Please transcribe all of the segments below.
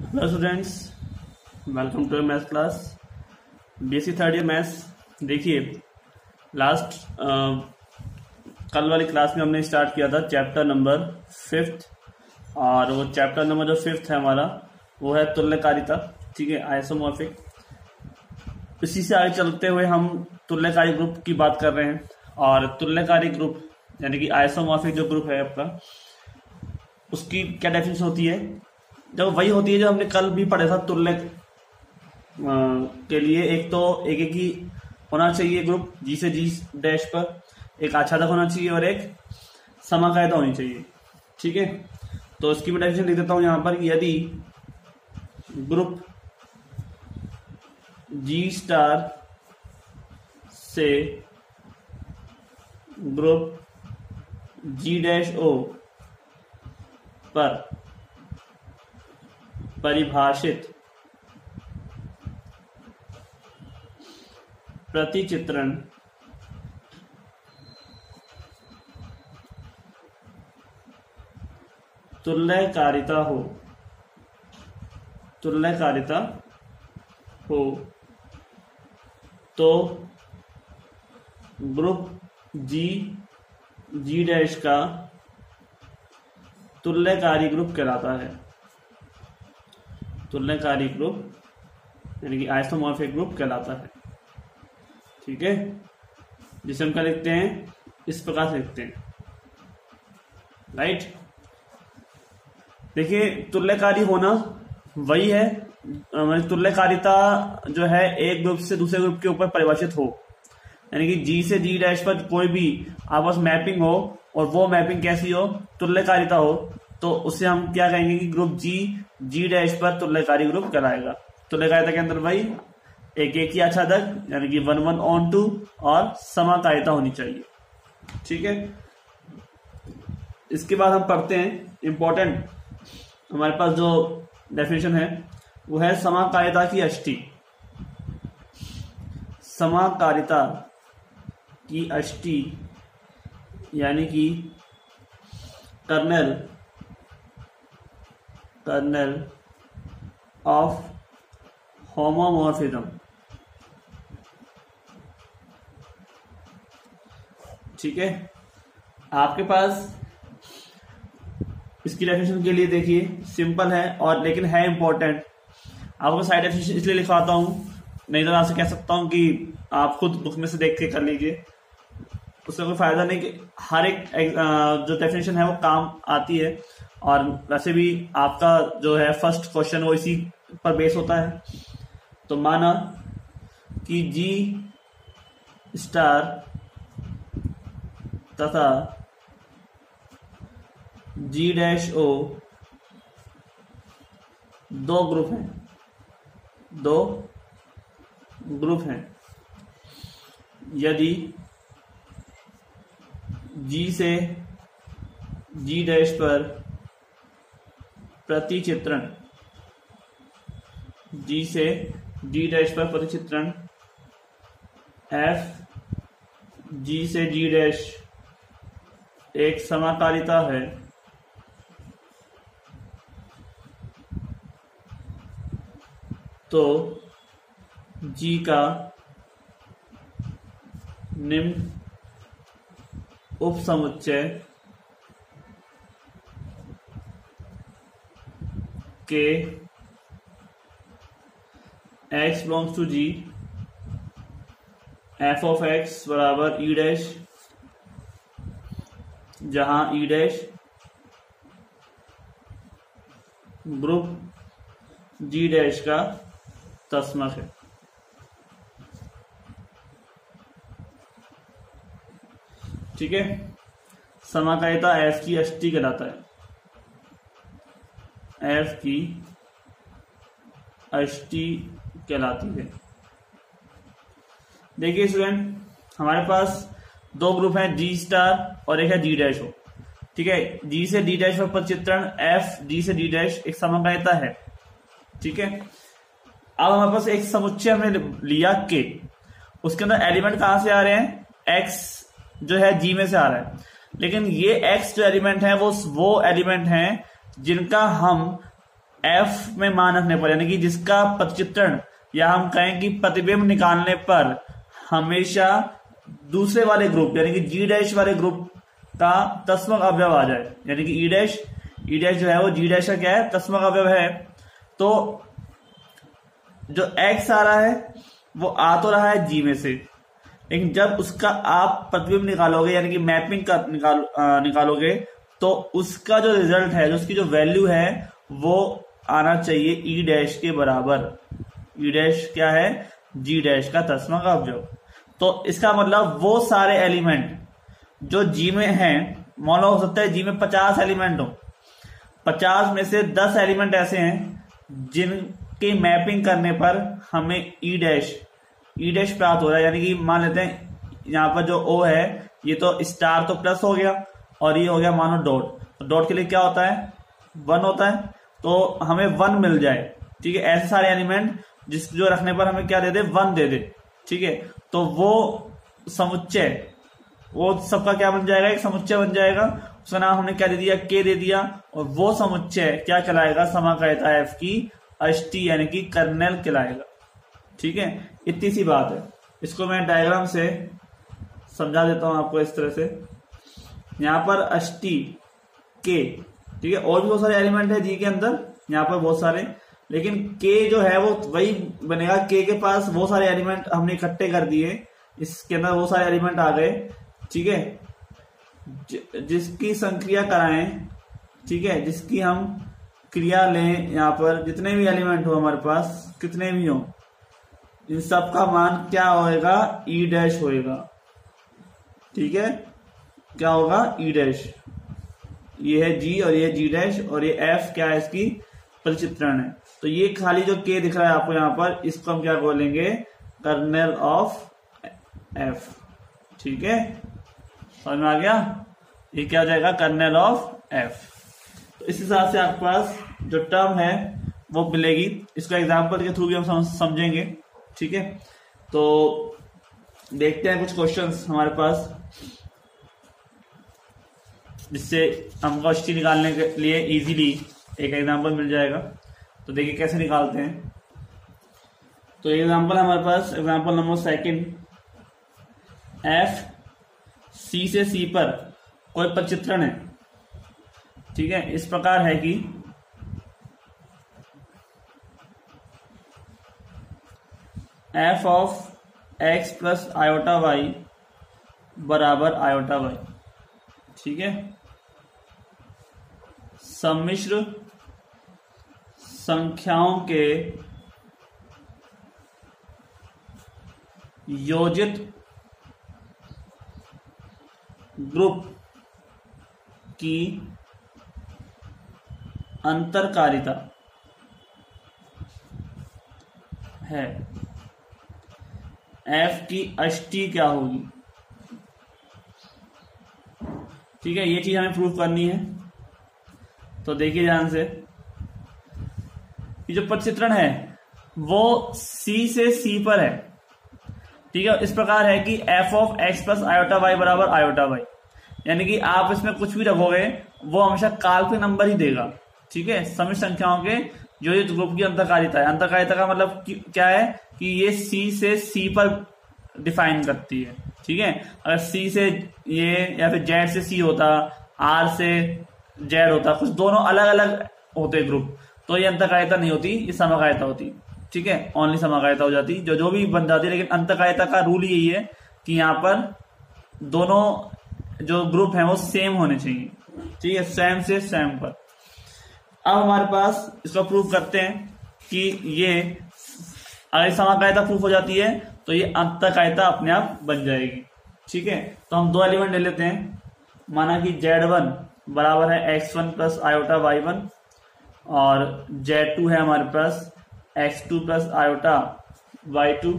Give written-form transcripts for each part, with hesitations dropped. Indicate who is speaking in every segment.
Speaker 1: Hello students, welcome to maths class BSc third year maths. देखिए last कल वाली class में हमने स्टार्ट किया था चैप्टर नंबर 5th, और वो चैप्टर नंबर जो 5th है हमारा वो है तुल्यकारिता। ठीक है, आइसोमॉर्फिक। इसी से आगे चलते हुए हम तुल्यकारी ग्रुप की बात कर रहे हैं। और तुल्यकारी ग्रुप यानी कि आइसोमॉर्फिक जो ग्रुप है आपका, उसकी क्या डेफिनेशन होती है? जब वही होती है जो हमने कल भी पढ़ा था तुल्य के लिए। एक तो एक ही होना चाहिए ग्रुप जी से जी डैश पर, एक आच्छादक होना चाहिए और एक समाकारिता होनी चाहिए। ठीक है, तो इसकी मैं डेफिनेशन लिख देता हूं यहां पर। यदि ग्रुप जी स्टार से ग्रुप जी डैश ओ पर परिभाषित प्रतिचित्रण तुल्यकारिता हो तो ग्रुप जी डैश का तुल्यकारी ग्रुप कहलाता है। तुल्यकारी ग्रुप यानी कि आइसोमॉर्फिक ग्रुप कहलाता है। ठीक है, जिसे हम क्या लिखते हैं, इस प्रकार से लिखते हैं। राइट, देखिए तुल्यकारी होना वही है, तुल्यकारिता जो है एक ग्रुप से दूसरे ग्रुप के ऊपर परिभाषित हो, यानी कि जी से जी डैश पर कोई भी आपस मैपिंग हो और वो मैपिंग कैसी हो, तुल्यकारिता हो, तो उससे हम क्या कहेंगे कि ग्रुप जी डैश पर तुल्यकारी ग्रुप कहलाएगा। तुल्यकारिता के अंदर भाई एक ही आच्छादक यानी कि 1:1:2 और समाकारिता होनी चाहिए। ठीक है, इसके बाद हम पढ़ते हैं इंपॉर्टेंट हमारे पास जो डेफिनेशन है वो है समाकारिता की अष्टी। समाकारिता की अष्टी यानी कि कर्नेल ऑफ होमोमॉर्फिज्म। ठीक है, आपके पास इसकी डेफिनेशन के लिए देखिए सिंपल है और लेकिन है इंपॉर्टेंट। आपको साइड डेफिनेशन इसलिए लिखवाता हूं, नहीं तो आपसे कह सकता हूं कि आप खुद बुक में से देख के कर लीजिए, उसका कोई फायदा नहीं। कि हर एक जो डेफिनेशन है वो काम आती है, और वैसे भी आपका जो है फर्स्ट क्वेश्चन वो इसी पर बेस होता है। तो माना कि जी स्टार तथा जी डैश ओ दो ग्रुप हैं। यदि जी से जी डैश पर प्रतिचित्रण एफ जी से जी डैश एक समाकारिता है, तो जी का निम्न उपसमुच्चय के x belongs to G, F of X बराबर ई डैश, जहां E dash group G dash का तस्मक है। ठीक है, समाकारिता एफ की अष्टी कहलाता है। एफ की अष्टी कहलाती है। देखिए स्टूडेंट, हमारे पास दो ग्रुप हैं, जी स्टार और एक है जी डैश हो। ठीक है, जी से डी डैश पर प्रतिचित्रण एफ जी से डी डैश एक समाकारिता है। ठीक है, अब हमारे पास एक समुच्चय हमने लिया के, उसके अंदर एलिमेंट कहां से आ रहे हैं, एक्स जो है जी में से आ रहा है, लेकिन ये एक्स जो एलिमेंट है वो एलिमेंट हैं जिनका हम एफ में मान रखने पर, यानी कि जिसका प्रतिचित्रण या हम कहें कि प्रतिबिंब निकालने पर हमेशा दूसरे वाले ग्रुप यानी कि जी डैश वाले ग्रुप का तस्मक अवयव आ जाए, यानी कि ई डैश जो है वो जी डैश का क्या है, तस्मक अवयव है। तो जो एक्स आ रहा है वो आ तो रहा है जी में से, लेकिन जब उसका आप प्रतिबिंब निकालोगे यानी कि मैपिंग का निकालोगे तो उसका जो रिजल्ट है, जो उसकी जो वैल्यू है वो आना चाहिए ई डैश के बराबर। ई डैश क्या है, जी डैश का तस्मक अवयव। तो इसका मतलब वो सारे एलिमेंट जो जी में हैं, मान लो हो सकता है जी में 50 एलिमेंट हो, 50 में से 10 एलिमेंट ऐसे हैं जिनकी मैपिंग करने पर हमें ई डैश प्राप्त हो रहा है। यानी कि मान लेते हैं यहाँ पर जो ओ है ये तो स्टार तो प्लस हो गया और ये हो गया मानो डॉट। तो डॉट के लिए क्या होता है, 1 होता है, तो हमें 1 मिल जाए। ठीक है, ऐसे सारे एलिमेंट जो रखने पर हमें क्या दे दे, 1 दे दे। ठीक है, तो वो समुच्चय, वो सबका क्या बन जाएगा, एक समुच्चय बन जाएगा। उसका नाम हमने क्या दे दिया, के दे दिया, और वो समुच्चय क्या कहलाएगा, समाकारिता एफ की अष्टी यानी कि कर्नेल कहलाएगा। ठीक है, इतनी सी बात है। इसको मैं डायग्राम से समझा देता हूं आपको इस तरह से। यहां पर अष्टी के, ठीक है, और भी बहुत सारे एलिमेंट है जी के अंदर, यहाँ पर बहुत सारे, लेकिन के जो है वो वही बनेगा। के पास वो सारे एलिमेंट हमने इकट्ठे कर दिए, इसके अंदर वो सारे एलिमेंट आ गए। ठीक है, जिसकी संक्रिया कराएं, ठीक है, जिसकी हम क्रिया लें, यहाँ पर जितने भी एलिमेंट हो हमारे पास, कितने भी हो, इन सब का मान क्या होएगा, ई डैश होएगा। ठीक है, क्या होगा, ई डैश। ये है जी और ये जी डैश, और ये एफ क्या है, इसकी प्रतिचित्रण है। तो ये खाली जो के दिख रहा है आपको यहाँ पर, इसको हम क्या बोलेंगे, कर्नेल ऑफ एफ। ठीक है, समझ में आ गया, ये क्या हो जाएगा, कर्नेल ऑफ एफ। तो इस हिसाब से आपके पास जो टर्म है वो मिलेगी। इसको एग्जाम्पल के थ्रू भी हम समझेंगे। ठीक है, तो देखते हैं कुछ क्वेश्चंस हमारे पास, जिससे हमको अष्टी निकालने के लिए इजीली एक एग्जाम्पल मिल जाएगा। तो देखिए कैसे निकालते हैं। तो एग्जाम्पल हमारे पास, एग्जाम्पल नंबर 2, एफ सी से सी पर कोई प्रतिचित्रण है। ठीक है, इस प्रकार है कि F of X plus iota Y बराबर आयोटा वाई। ठीक है, सम्मिश्र संख्याओं के योजित ग्रुप की अंतरकारिता है। एफ की अष्टी क्या होगी। ठीक है, ये चीज हमें प्रूव करनी है। तो देखिए ध्यान से, ये जो प्रतिचित्रण है वो सी से सी पर है। ठीक है, इस प्रकार है कि F of X plus iota Y बराबर आयोटा वाई, यानी कि आप इसमें कुछ भी रखोगे वो हमेशा काल्पनिक नंबर ही देगा। ठीक है, सम्मिश्र संख्याओं के जो ये ग्रुप की अंतरकारिता है, अंतरकारिता का मतलब क्या है कि ये सी से सी पर डिफाइन करती है। ठीक है, अगर सी से ये या फिर जेड से सी होता, आर से जेड होता, कुछ दोनों अलग अलग होते ग्रुप, तो ये अंतरकारिता नहीं होती, ये समकारिता होती। ठीक है, ओनली समकारिता हो जाती, जो भी बन जाती। लेकिन अंतरकारिता का रूल यही है कि यहाँ पर दोनों जो ग्रुप हैं वो सेम होने चाहिए। ठीक है, सेम से सेम पर। अब हमारे पास इसको प्रूव करते हैं कि ये अगर समकारिता प्रूफ हो जाती है तो ये अंतरकारिता अपने आप बन जाएगी। ठीक है, तो हम दो एलिमेंट ले लेते हैं। माना कि Z1 बराबर है x1 प्लस आयोटा y1 और Z2 है हमारे पास x2 प्लस आयोटा y2।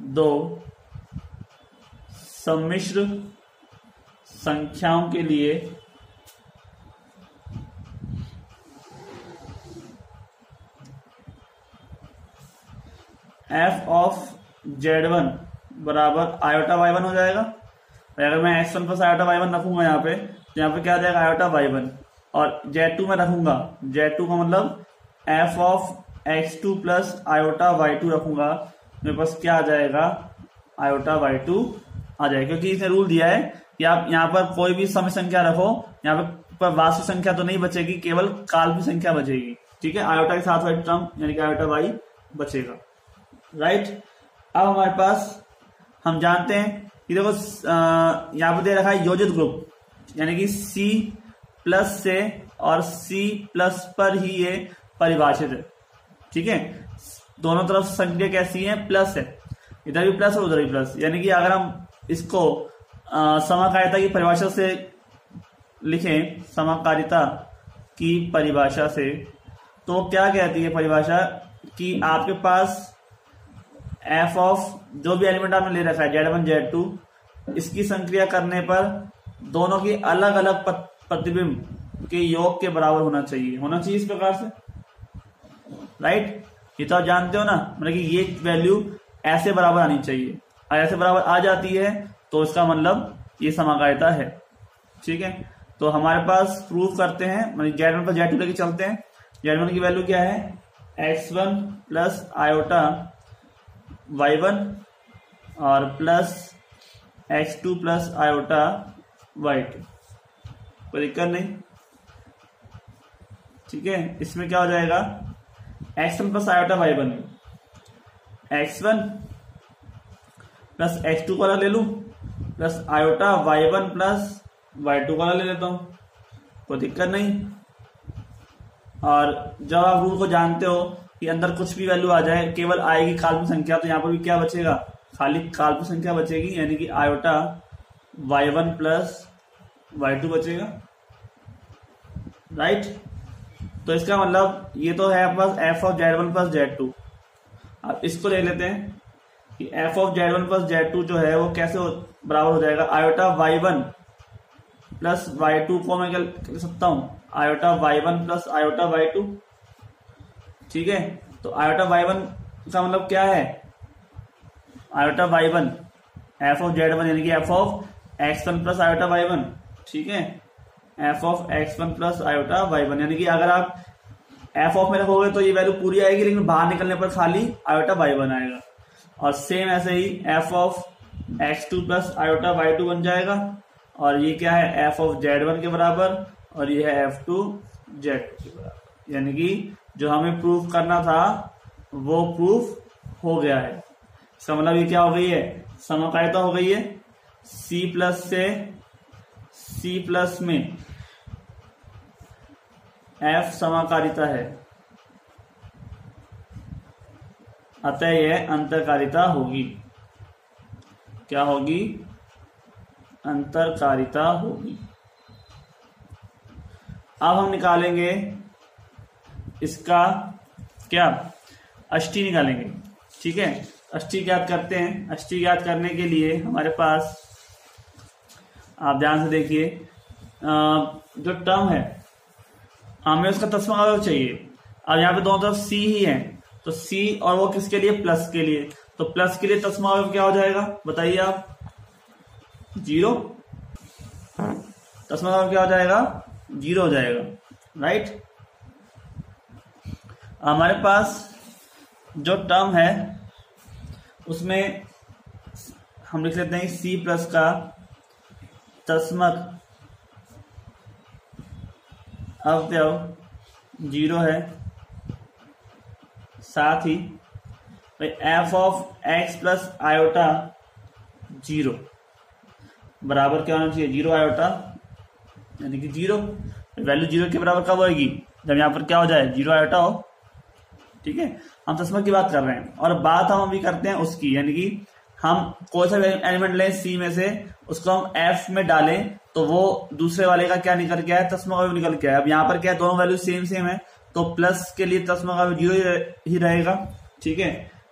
Speaker 1: दो सम्मिश्र संख्याओं के लिए f ऑफ Z1 बराबर आयोटा y1 हो जाएगा। अगर मैं x1 प्लस आयोटा y1 रखूंगा यहाँ पे, तो यहाँ पे क्या आ जाएगा, आयोटा y1। और Z2 में रखूंगा, Z2 का मतलब f of x2 plus iota y2 रखूंगा, मेरे पास क्या आ जाएगा, आयोटा y2 आ जाएगा। क्योंकि इसने रूल दिया है कि आप यहाँ पर कोई भी सम संख्या रखो, यहाँ पर वास्तविक संख्या तो नहीं बचेगी, केवल काल्पनिक संख्या बचेगी। ठीक है, आयोटा के साथ वाली टर्म यानी कि आयोटा y बचेगा। राइट, अब हमारे पास हम जानते हैं कि देखो यहाँ पर दे रखा है योजित ग्रुप, यानी कि C प्लस से और C प्लस पर ही ये परिभाषित है। ठीक है, दोनों तरफ संख्या कैसी है, प्लस है, इधर भी प्लस और उधर भी प्लस। यानी कि अगर हम इसको समकारिता की परिभाषा से लिखें, समकारिता की परिभाषा से, तो क्या कहती है परिभाषा कि आपके पास f ऑफ जो भी एलिमेंट आपने ले रखा है Z1 Z2, इसकी संक्रिया करने पर दोनों की अलग अलग प्रतिबिंब के योग के बराबर होना चाहिए इस प्रकार से। राइट, ये तो आप जानते हो ना, मतलब कि ये वैल्यू ऐसे बराबर आनी चाहिए, और ऐसे बराबर आ जाती है तो इसका मतलब ये समकारिता है। ठीक है, तो हमारे पास प्रूफ करते हैं, मतलब Z1 पर Z2 लेके चलते हैं। Z1 की वैल्यू क्या है, x1 प्लस आयोटा y1 और plus x2 plus iota y2, कोई दिक्कत नहीं। ठीक है, इसमें क्या हो जाएगा, x1 plus iota y1, x1 plus x2 वाला ले लूं plus iota y1 plus y2 वाला ले लेता हूं, कोई दिक्कत नहीं। और जब आप रूल को जानते हो कि अंदर कुछ भी वैल्यू आ जाए केवल आएगी काल्पनिक संख्या, तो यहाँ पर भी क्या बचेगा, खाली काल्पनिक संख्या बचेगी, यानी कि आयोटा y1 प्लस y2 बचेगा। राइट, तो इसका मतलब ये तो है आपके पास f of Z1 plus Z2। अब इसको ले लेते हैं कि f of Z1 plus Z2 जो है वो कैसे बराबर हो जाएगा, आयोटा y1 प्लस y2 को मैं क्या लिख सकता हूं, iota y1 plus iota y2। ठीक है, तो आयोटा y1 का मतलब क्या है, iota y1 f of Z1 यानी कि f of x1 plus iota y1। ठीक है, f of x1 plus iota y1, यानी कि अगर आप f ऑफ में रखोगे तो ये वैल्यू पूरी आएगी, लेकिन बाहर निकलने पर खाली आयोटा y1 आएगा। और सेम ऐसे ही f of x2 plus iota y2 बन जाएगा, और ये क्या है, f ऑफ Z1 के बराबर, और ये है f2 Z2 के बराबर। यानी कि जो हमें प्रूफ करना था वो प्रूफ हो गया है। इसका मतलब ये क्या हो गई है, समकारिता हो गई है। C प्लस से C प्लस में F समकारिता है, अतः यह अंतरकारिता होगी। क्या होगी, अंतरकारिता होगी। अब हम निकालेंगे इसका क्या, अष्टी निकालेंगे। ठीक है, अष्टी ज्ञात करते हैं। अष्टी ज्ञात करने के लिए हमारे पास, आप ध्यान से देखिए, जो टर्म है हमें उसका तस्मा चाहिए। अब यहाँ पे दोनों तरफ C ही है, तो C और वो किसके लिए, प्लस के लिए, तो प्लस के लिए तस्मा क्या हो जाएगा बताइए आप, 0। तस्मा क्या हो जाएगा, 0 हो जाएगा। राइट, हमारे पास जो टर्म है उसमें हम लिख लेते हैं C प्लस का तस्मक अवयव 0 है, साथ ही f of x plus iota 0 बराबर क्या होना चाहिए, 0 आयोटा, यानी कि 0 वैल्यू 0 के बराबर कब होगी, जब यहाँ पर क्या हो जाए, 0 आयोटा हो। ठीक है, हम तस्मक की बात कर रहे हैं, और बात हम अभी करते हैं उसकी, यानी कि हम कोई सा एलिमेंट लें C में से, उसको हम F में डालें तो वो दूसरे वाले का क्या निकल के आया, तस्मक अवयव निकल के आया। अब यहाँ पर क्या है, दोनों वैल्यू सेम है, तो प्लस के लिए तस्मक अवयव 0 ही रहेगा। ठीक है,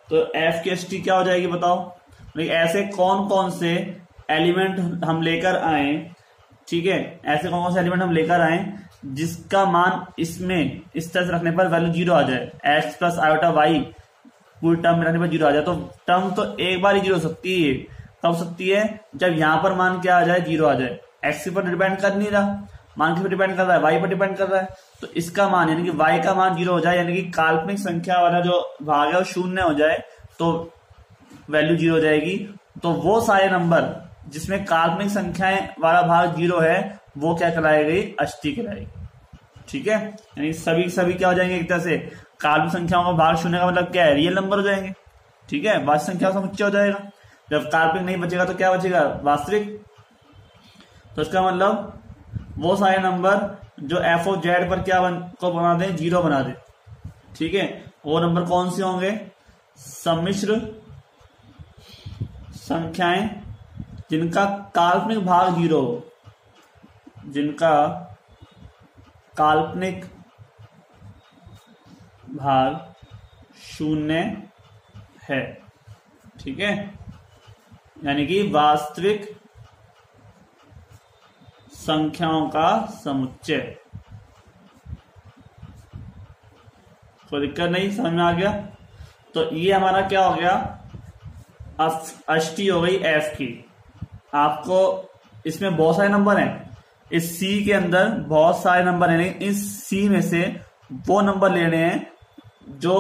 Speaker 1: तो F की ST क्या हो जाएगी बताओ, ऐसे कौन कौन से एलिमेंट हम लेकर आए। ठीक है, ऐसे कौन कौन से एलिमेंट हम लेकर आए जिसका मान इसमें इस तरह से रखने पर वैल्यू 0 आ जाए, x प्लस आयोटा y पूरी टर्म में रखने पर 0 आ जाए। तो टर्म तो एक बार ही 0 हो सकती है, कब सकती है, जब यहां पर मान क्या आ जाए, 0 आ जाए, x पर डिपेंड कर नहीं रहा। मान किस पर डिपेंड कर रहा है, y पर डिपेंड कर रहा है। तो इसका मान यानी कि y का मान 0 हो जाए, यानी कि काल्पनिक संख्या वाला जो भाग है वो 0 हो जाए, तो वैल्यू 0 हो जाएगी। तो वो सारे नंबर जिसमें काल्पनिक संख्याएं वाला भाग 0 है वो क्या कहलाएगी, अष्टी कहलाएगी। ठीक है, यानी सभी क्या हो जाएंगे, एक तरह से काल्पनिक संख्याओं का भाग 0 का मतलब क्या है, रियल नंबर हो जाएंगे। ठीक है, वास्तविक संख्या का समुच्चय हो जाएगा। जब काल्पनिक नहीं बचेगा तो क्या बचेगा, वास्तविक। तो इसका मतलब वो सारे नंबर जो एफ ऑफ जेड पर क्या को बना दे, 0 बना दे। ठीक है, वो नंबर कौन से होंगे, सम्मिश्र संख्याएं जिनका काल्पनिक भाग 0 हो, जिनका काल्पनिक भाग 0 है। ठीक है, यानी कि वास्तविक संख्याओं का समुच्चय। कोई दिक्कत नहीं, समझ में आ गया। तो ये हमारा क्या हो गया, अष्टी हो गई एफ की। आपको इसमें बहुत सारे नंबर हैं, इस सी के अंदर बहुत सारे नंबर हैं, लेकिन इस सी में से वो नंबर लेने हैं जो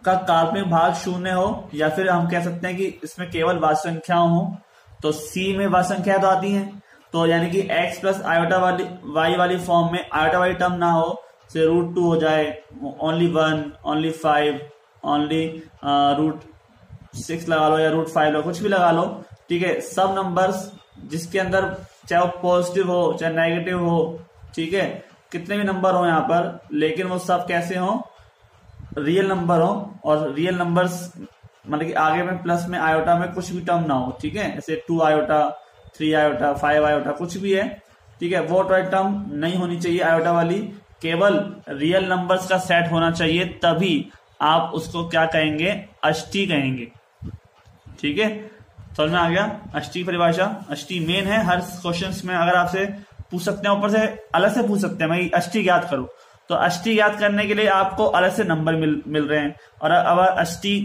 Speaker 1: का काल्पनिक भाग 0 हो, या फिर हम कह सकते हैं कि इसमें केवल वास्तविक संख्याएं हो। तो सी में वास्तविक संख्या तो आती हैं, तो यानी कि x प्लस आयोटा वाली y वाली फॉर्म में आयोटा वाली टर्म ना हो, से √2 हो जाए, ओनली 1, ओनली 5, ओनली √6 लगा लो या √5 लगा, कुछ भी लगा लो। ठीक है, सब नंबर्स जिसके अंदर चाहे वो पॉजिटिव हो चाहे नेगेटिव हो, ठीक है, कितने भी नंबर हो यहाँ पर, लेकिन वो सब कैसे हो, रियल नंबर हो। और रियल नंबर्स मतलब कि आगे में प्लस में आयोटा में कुछ भी टर्म ना हो। ठीक है, ऐसे 2 आयोटा, 3 आयोटा, 5 आयोटा, कुछ भी है। ठीक है, वो टर्म नहीं होनी चाहिए आयोटा वाली, केवल रियल नंबर्स का सेट होना चाहिए, तभी आप उसको क्या कहेंगे, अष्टी कहेंगे। ठीक है, समझ में आ गया अष्टी परिभाषा। अष्टी मेन है, हर क्वेश्चंस में अगर आपसे पूछ सकते हैं, ऊपर से अलग से पूछ सकते हैं भाई अष्टी ज्ञात करो, तो अष्टी ज्ञात करने के लिए आपको अलग से नंबर मिल रहे हैं। और अब अष्टी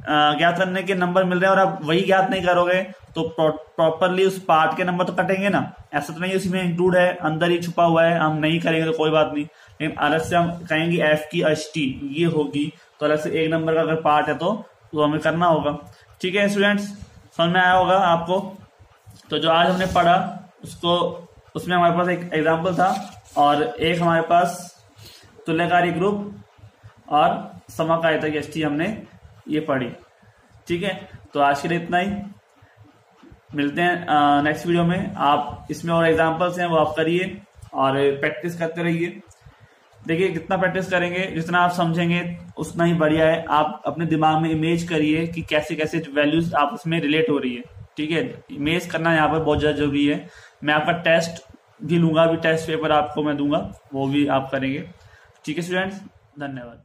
Speaker 1: ज्ञात करने के नंबर मिल रहे हैं और आप वही ज्ञात नहीं करोगे तो प्रॉपरली उस पार्ट के नंबर तो कटेंगे ना। ऐसा तो नहीं उसमें इंक्लूड है, अंदर ही छुपा हुआ है, हम नहीं करेंगे तो कोई बात नहीं, लेकिन अलग से हम कहेंगे एफ की अष्टी ये होगी, तो अलग से एक नंबर का अगर पार्ट है तो हमें करना होगा। ठीक है स्टूडेंट्स, समझ में आया होगा आपको। तो जो आज हमने पढ़ा उसमें हमारे पास एक एग्जाम्पल था और एक हमारे पास तुल्यकारी ग्रुप और समकालिता की अष्टी हमने ये पढ़ी। ठीक है, तो आज के लिए इतना ही, मिलते हैं नेक्स्ट वीडियो में। आप इसमें और एग्जाम्पल्स हैं वो आप करिए और प्रैक्टिस करते रहिए। देखिए जितना प्रैक्टिस करेंगे, जितना आप समझेंगे उतना ही बढ़िया है। आप अपने दिमाग में इमेज करिए कि कैसे कैसे वैल्यूज आप उसमें रिलेट हो रही है। ठीक है, इमेज करना यहाँ पर बहुत ज्यादा जरूरी है। मैं आपका टेस्ट भी लूंगा, अभी टेस्ट पेपर आपको मैं दूंगा, वो भी आप करेंगे। ठीक है स्टूडेंट्स, धन्यवाद।